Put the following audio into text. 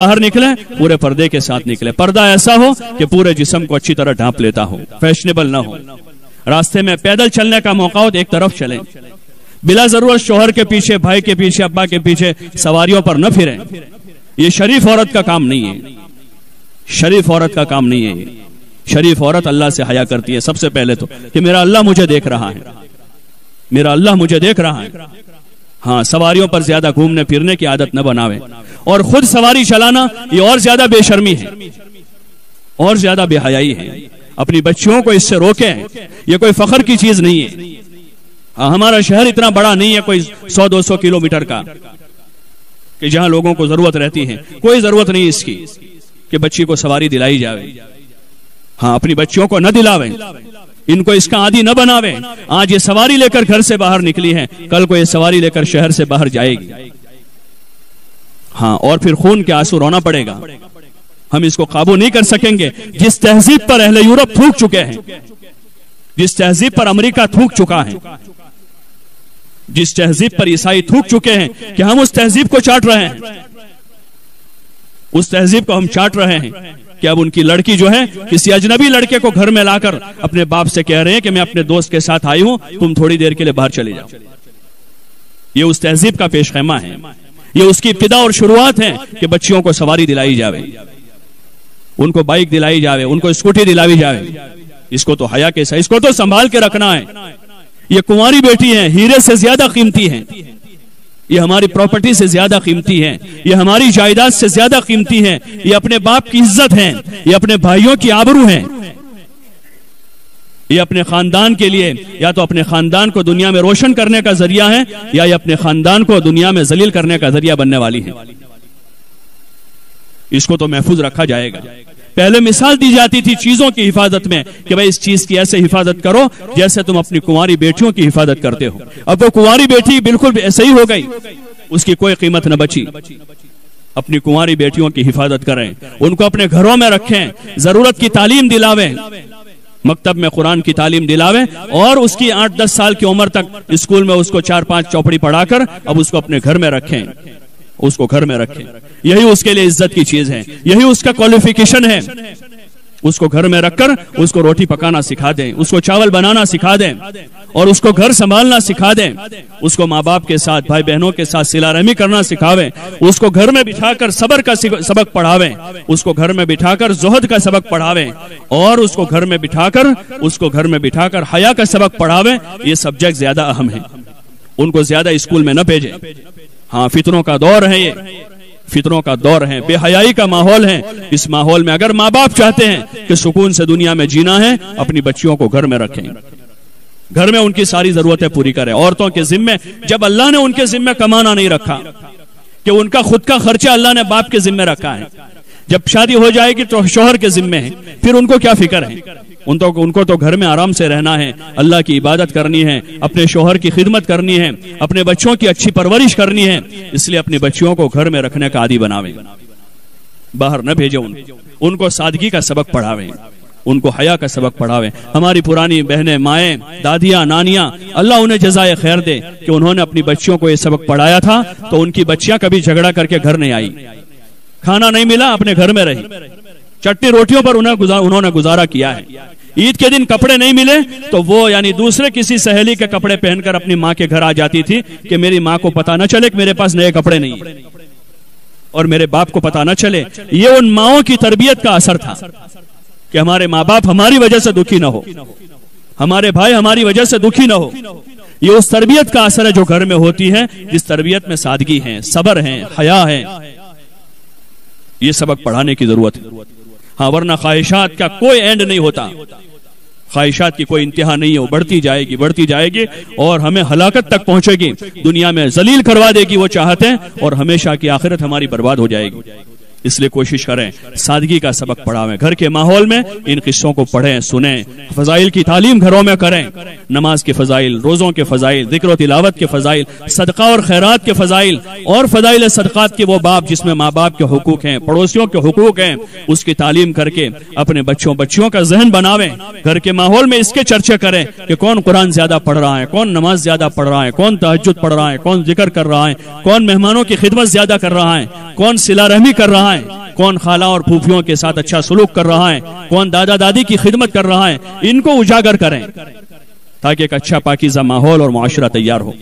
باہر نکلے پورے پردے کے ساتھ نکلے، پردہ ایسا ہو کہ پورے جسم کو اچھی طرح ڈھانپ لیتا ہو، فیشنیبل نہ ہو۔ راستے میں پیدل چلنے کا موقع ہو تو ایک طرف چلیں، بلا ضرورت شوہر کے پیچھے، بھائی کے پیچھے، ابا کے پیچھے سواریوں پر نہ پھریں۔ یہ شریف عورت کا کام نہیں ہے، شریف عورت کا کام نہیں ہے۔ شریف عورت اللہ سے حیا کرتی ہے سب سے پہلے تو، کہ میرا اللہ مجھے دیکھ رہا ہے، میرا اللہ مجھے دیکھ رہا ہے۔ ہاں، سواریوں پر زیادہ گھومنے پھرنے کی عادت نہ بناویں، اور خود سواری چلانا یہ اور زیادہ بے شرمی ہے، اور زیادہ بے حیائی ہے۔ اپنی بچیوں کو اس سے روکیں، یہ کوئی فخر کی چیز نہیں ہے۔ ہمارا شہر اتنا بڑا نہیں ہے کوئی 100-200 کلومیٹر کا کہ جہاں لوگوں کو ضرورت رہتی ہے، کوئی ضرورت نہیں اس کی کہ بچی کو سواری دلائی جاوے۔ ہاں، اپنی بچیوں کو نہ دلاویں، ان کو اس کا عادی نہ بناویں۔ آج یہ سواری لے کر گھر سے باہر نکلی ہے، کل کو یہ سواری لے کر شہر سے باہر جائے گی۔ ہاں، اور پھر خون کے آنسو رونا پڑے گا۔ ہم اس کو قابو نہیں کر سکیں گے۔ جس تہذیب پر اہل یورپ تھوک چکے ہیں، جس تہذیب پر امریکہ تھوک چکا ہے، جس تہذیب پر عیسائی تھوک چکے ہیں کہ ہم اس تہذیب کو چاٹ رہے ہیں، اس تہذیب کو ہم چاٹ رہے ہیں کہ اب ان کی لڑکی جو ہے کسی اجنبی لڑکے کو گھر میں لا کر اپنے باپ سے کہہ رہے ہیں کہ میں اپنے دوست کے ساتھ آئی ہوں، تم تھوڑی دیر کے لیے باہر چلے جاؤ۔ یہ اس تہذیب کا پیش خیمہ ہے، یہ اس کی ابتدا اور شروعات ہے کہ بچیوں کو سواری دلائی جاوے، ان کو بائک دلائی جاوے، ان کو اسکوٹی دلائی جاوے۔ اس کو تو حیا کے ساتھ، اس کو تو سنبھال کے رکھنا ہے۔ یہ کنواری بیٹی ہیں، ہیرے سے زیادہ قیمتی ہیں، یہ ہماری پراپرٹی سے زیادہ قیمتی ہے، یہ ہماری جائیداد سے زیادہ قیمتی ہے، یہ اپنے باپ کی عزت ہے، یہ اپنے بھائیوں کی آبرو ہے، یہ اپنے خاندان کے لیے یا تو اپنے خاندان کو دنیا میں روشن کرنے کا ذریعہ ہے، یا یہ اپنے خاندان کو دنیا میں ذلیل کرنے کا ذریعہ بننے والی ہے۔ اس کو تو محفوظ رکھا جائے گا۔ پہلے مثال دی جاتی تھی چیزوں کی حفاظت میں کہ بھئی اس چیز کی ایسے حفاظت کرو جیسے تم اپنی کنواری بیٹیوں کی حفاظت کرتے ہو۔ اب وہ کنواری بیٹی بالکل ایسے ہی ہو گئی، اس کی کوئی قیمت نہ بچی۔ اپنی کنواری بیٹیوں کی حفاظت کریں، ان کو اپنے گھروں میں رکھیں، ضرورت کی تعلیم دلاویں، مکتب میں قرآن کی تعلیم دلاویں، اور اس کی 8-10 سال کی عمر تک اسکول میں اس کو 4-5 چوپڑی پڑھا کر اب اس کو اپنے گھر میں رکھیں، اس کو گھر میں رکھیں۔ یہی اس کے لیے عزت کی چیز ہے، یہی اس کا کوالیفیکیشن ہے۔ اس کو گھر میں رکھ کر اس کو روٹی پکانا سکھا دیں، اس کو چاول بنانا سکھا دیں، اور اس کو گھر سنبھالنا سکھا دیں، اس کو ماں باپ کے ساتھ، بھائی بہنوں کے ساتھ صلہ رحمی کرنا سکھاویں، اس کو گھر میں بٹھا کر صبر کا سبق پڑھاویں، اس کو گھر میں بٹھا کر زہد کا سبق پڑھاویں، اور اس کو گھر میں بٹھا کر حیا کا سبق پڑھاویں۔ یہ سبجیکٹ زیادہ اہم ہیں، ان کو زیادہ اسکول میں نہ بھیجیں۔ ہاں، فتنوں کا دور ہے، یہ فتنوں کا دور ہے، بے حیائی کا ماحول ہے۔ اس ماحول میں اگر ماں باپ چاہتے ہیں کہ سکون سے دنیا میں جینا ہے، اپنی بچیوں کو گھر میں رکھیں، گھر میں ان کی ساری ضرورتیں پوری کریں۔ عورتوں کے ذمے، جب اللہ نے ان کے ذمے کمانا نہیں رکھا کہ ان کا خود کا خرچہ اللہ نے باپ کے ذمے رکھا ہے، جب شادی ہو جائے گی تو شوہر کے ذمے ہے، پھر ان کو کیا فکر ہے؟ ان کو تو گھر میں آرام سے رہنا ہے، اللہ کی عبادت کرنی ہے، اپنے شوہر کی خدمت کرنی ہے، اپنے بچوں کی اچھی پرورش کرنی ہے۔ اس لیے اپنی بچیوں کو گھر میں رکھنے کا عادی بناویں، باہر نہ بھیجیں، ان کو سادگی کا سبق پڑھاویں، ان کو حیا کا سبق پڑھاویں۔ ہماری پرانی بہنیں، مائیں، دادیاں، نانیاں، اللہ انہیں جزائے خیر دے کہ انہوں نے اپنی بچیوں کو یہ سبق پڑھایا تھا تو ان کی بچیاں کبھی جھگڑا کر کے گھر نہیں آئی، کھانا نہیں ملا اپنے گھر میں رہی، چٹنی روٹیوں پر انہوں نے گزارا کیا ہے۔ عید کے دن کپڑے نہیں ملے تو وہ یعنی دوسرے کسی سہیلی کے کپڑے پہن کر اپنی ماں کے گھر آ جاتی تھی کہ میری ماں کو پتا نہ چلے کہ میرے پاس نئے کپڑے نہیں ہیں، اور میرے باپ کو پتا نہ چلے۔ یہ ان ماؤں کی تربیت کا اثر تھا کہ ہمارے ماں باپ ہماری وجہ سے دکھی نہ ہو، ہمارے بھائی ہماری وجہ سے دکھی نہ ہو۔ یہ اس تربیت کا اثر ہے جو گھر میں ہوتی ہے، جس تربیت میں سادگی ہے، صبر ہے، حیا ہے۔ یہ سبق پڑھانے کی ضرورت ہے۔ ہاں، ورنہ خواہشات کا کوئی اینڈ نہیں ہوتا، خواہشات کی کوئی انتہا نہیں ہے، وہ بڑھتی جائے گی اور ہمیں ہلاکت تک پہنچے گی، دنیا میں ذلیل کروا دے گی وہ چاہتے ہیں، اور ہمیشہ کی آخرت ہماری برباد ہو جائے گی۔ اس لیے کوشش کریں سادگی کا سبق پڑھاویں، گھر کے ماحول میں ان قصوں کو پڑھیں، سنیں، فضائل کی تعلیم گھروں میں کریں، نماز کے فضائل، روزوں کے فضائل، ذکر و تلاوت کے فضائل، صدقہ اور خیرات کے فضائل، اور فضائل صدقات کے وہ باب جس میں ماں باپ کے حقوق ہیں، پڑوسیوں کے حقوق ہیں، اس کی تعلیم کر کے اپنے بچیوں کا ذہن بناویں۔ گھر کے ماحول میں اس کے چرچے کریں کہ کون قرآن زیادہ پڑھ رہا ہے، کون نماز زیادہ پڑھ رہا ہے، کون تہجد پڑھ رہا ہے، کون ذکر کر رہا ہے، کون مہمانوں کی خدمت زیادہ کر رہا ہے، کون صلہ رحمی کر رہا رہا ہے, کون خالہ اور پھوپھیوں کے ساتھ اچھا سلوک کر رہا ہے, کون دادا دادی کی خدمت کر رہا ہے, ان کو اجاگر کریں تاکہ ایک اچھا پاکیزہ ماحول اور معاشرہ تیار ہو.